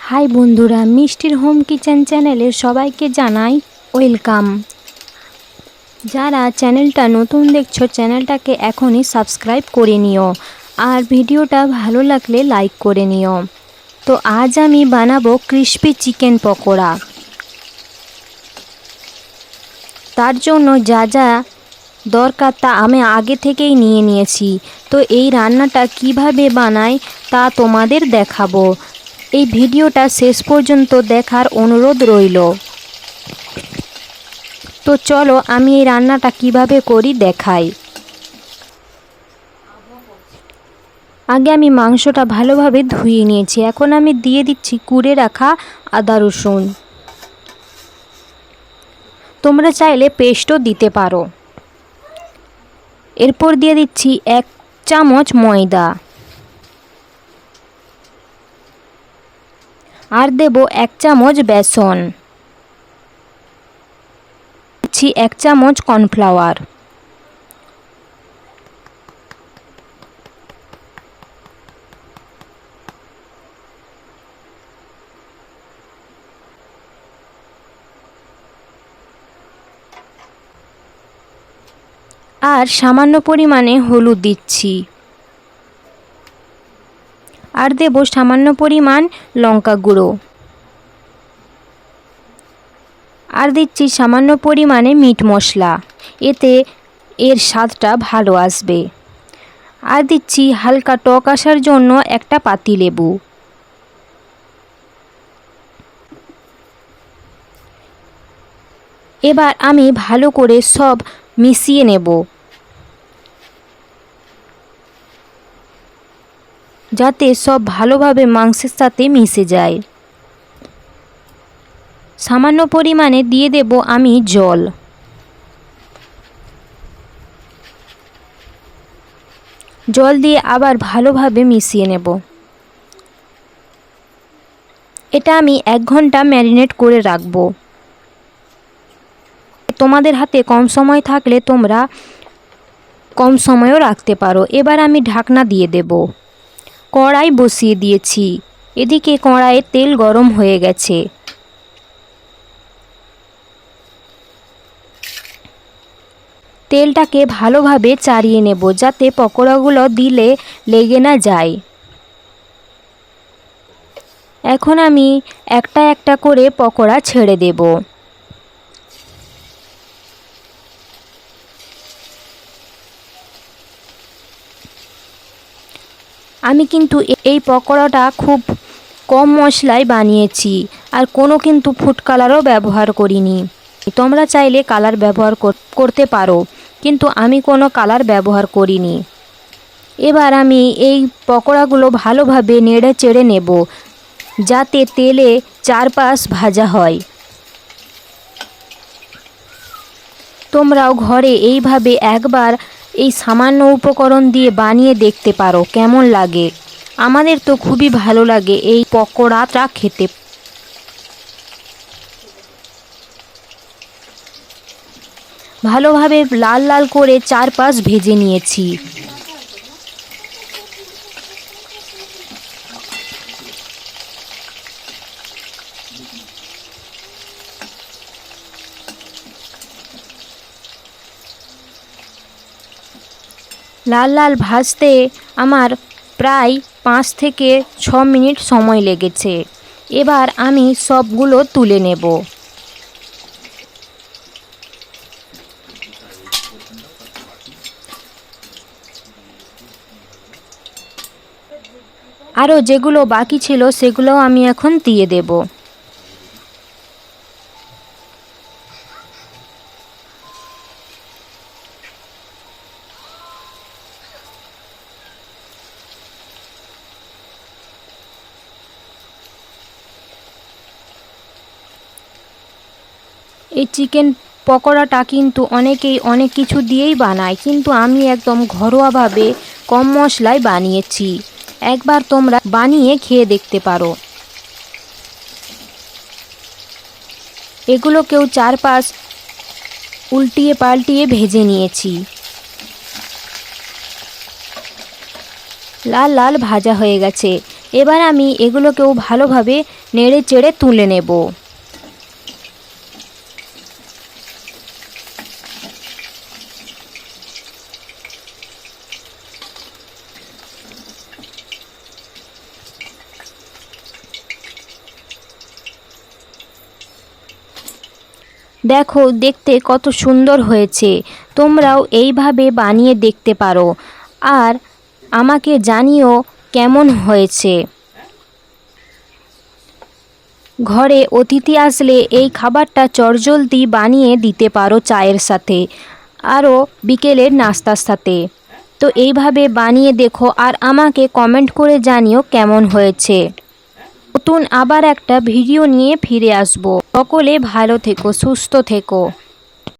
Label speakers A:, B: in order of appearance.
A: High বন্ধুরা, মিষ্টির home kitchen চ্যানেলে সবাইকে জানাই ওয়েলকাম। যারা চ্যানেলটা নতুন দেখছো চ্যানেলটাকে এখনই সাবস্ক্রাইব করে নিও, আর ভিডিওটা ভালো লাগলে লাইক করে নিও। তো আজ আমি বানাবো ক্রিস্পি চিকেন পকোড়া। তার জন্য যা যা দরকার তা আমি আগে থেকেই নিয়ে নিয়েছি। তো এই রান্নাটা কিভাবে বানাই তা তোমাদের দেখাবো। এই ভিডিওটা শেষ পর্যন্ত দেখার অনুরোধ রইল। তো চলো আমি এই রান্নাটা কিভাবে করি দেখাই। আগে আমি মাংসটা ভালোভাবে ধুয়ে নিয়েছি। এখন আমি দিয়ে দিচ্ছি কুড়ে রাখা আদা রসুন। তোমরা চাইলে পেস্টও দিতে পারো। এরপর দিয়ে দিচ্ছি 1 চামচ ময়দা, আর দেব 1 চামচ বেসন, দিচ্ছি 1 চামচ কর্নফ্লাওয়ার, আর সামান্য পরিমাণে হলুদ দিচ্ছি, আর দেব সামান্য পরিমাণ লঙ্কা গুঁড়ো, আর দিচ্ছি সামান্য পরিমাণে মিট মশলা, এতে এর স্বাদটা ভালো আসবে। আর দিচ্ছি হালকা টক আসার জন্য একটা পাতিলেবু। এবার আমি ভালো করে সব মিশিয়ে নেব, যাতে সব ভালোভাবে মাংসের সাথে মিশে যায়। সামান্য পরিমাণে দিয়ে দেব আমি জল। জল দিয়ে আবার ভালোভাবে মিশিয়ে নেব। এটা আমি 1 ঘন্টা ম্যারিনেট করে রাখব। তোমাদের হাতে কম সময় থাকলে তোমরা কম সময়ও রাখতে পারো। এবার আমি ঢাকনা দিয়ে দেব। কড়াই বসিয়ে দিয়েছি। এদিকে কড়াইয়ে তেল গরম হয়ে গেছে। তেলটাকে ভালোভাবে চাড়িয়ে নেব, যাতে পকোড়াগুলো দিলে লেগে না যায়। এখন আমি একটা একটা করে পকোড়া ছেড়ে দেব। আমি কিন্তু এই পকোড়াটা খুব কম মশলায় বানিয়েছি, আর কোনো কিন্তু ফুড কালারও ব্যবহার করিনি। তোমরা চাইলে কালার ব্যবহার করতে পারো, কিন্তু আমি কোনো কালার ব্যবহার করিনি। এবার আমি এই পকোড়াগুলো ভালোভাবে নেড়ে চেড়ে নেব, যাতে তেলে চারপাশ ভাজা হয়। তোমরাও ঘরে এইভাবে একবার এই সামান্য উপকরণ দিয়ে বানিয়ে দেখতে পারো কেমন লাগে। আমাদের তো খুবই ভালো লাগে এই পকোড়াটা খেতে। ভালোভাবে লাল লাল করে চারপাশ ভেজে নিয়েছি। লাল লাল ভাজতে আমার প্রায় 5 থেকে 6 মিনিট সময় লেগেছে। এবার আমি সবগুলো তুলে নেব। আরও যেগুলো বাকি ছিল সেগুলো আমি এখন দিয়ে দেব। এই চিকেন পকোড়াটা কিন্তু অনেকেই অনেক কিছু দিয়েই বানায়, কিন্তু আমি একদম ঘরোয়াভাবে কম মশলায় বানিয়েছি। একবার তোমরা বানিয়ে খেয়ে দেখতে পারো। এগুলোকেও চারপাশ উল্টিয়ে পাল্টিয়ে ভেজে নিয়েছি। লাল লাল ভাজা হয়ে গেছে। এবার আমি এগুলোকেও ভালোভাবে নেড়ে চেড়ে তুলে নেব। দেখো দেখতে কত সুন্দর হয়েছে। তোমরাও এইভাবে বানিয়ে দেখতে পারো আর আমাকে জানিও কেমন হয়েছে। ঘরে অতিথি আসলে এই খাবারটা চটজলদি বানিয়ে দিতে পারো চায়ের সাথে, আরও বিকেলের নাস্তার সাথে। তো এইভাবে বানিয়ে দেখো আর আমাকে কমেন্ট করে জানিও কেমন হয়েছে। নতুন আবার একটা ভিডিও নিয়ে ফিরে আসবো। সকলে ভালো থেকো, সুস্থ থেকো।